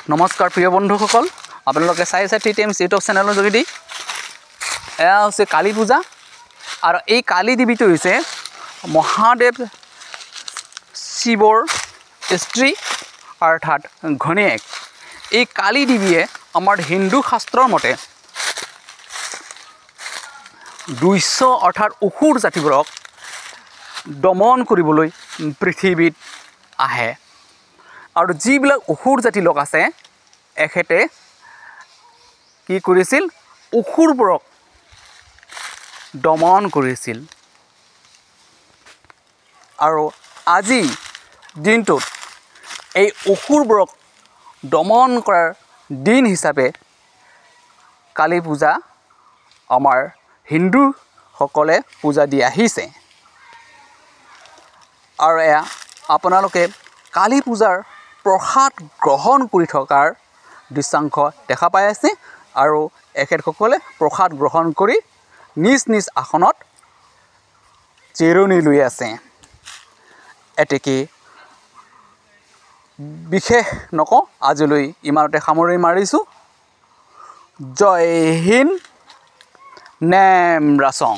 নমস্কাৰ প্ৰিয় বন্ধুসকল, আপোনালোকে চাই আছে টি টাইমছ ইউটিউব চেনেলৰ যোগেদি। এয়া হৈছে কালী পূজা আৰু এই কালী দেৱীটো হৈছে মহাদেৱ শিৱৰ স্ত্ৰী অৰ্থাৎ ঘনীয়েক। এই কালী দেৱীয়ে আমাৰ হিন্দু শাস্ত্ৰৰ মতে 200 অৰ্থাৎ অসুৰ জাতিবোৰক দমন কৰিবলৈ পৃথিৱীত আহে আৰু যিবিলাক অসুৰ জাতি লোক আছে এখেতে কি কৰিছিল, অসুৰবোৰক দমন কৰিছিল। আৰু আজি দিনটোত এই অসুৰবোৰক দমন কৰাৰ দিন হিচাপে কালী পূজা আমাৰ হিন্দুসকলে পূজা দি আহিছে। আৰু এয়া আপোনালোকে কালী পূজাৰ প্ৰসাদ গ্ৰহণ কৰি থকাৰ দৃশ্যাংশ দেখা পাই আছে আৰু এখেতসকলে প্ৰসাদ গ্ৰহণ কৰি নিজ নিজ আসনত জিৰণি লৈ আছে। এতেকে বিশেষ নকওঁ, আজিলৈ ইমানতে সামৰি মাৰিছোঁ। জয় হিন্দ, নেম ৰাচং।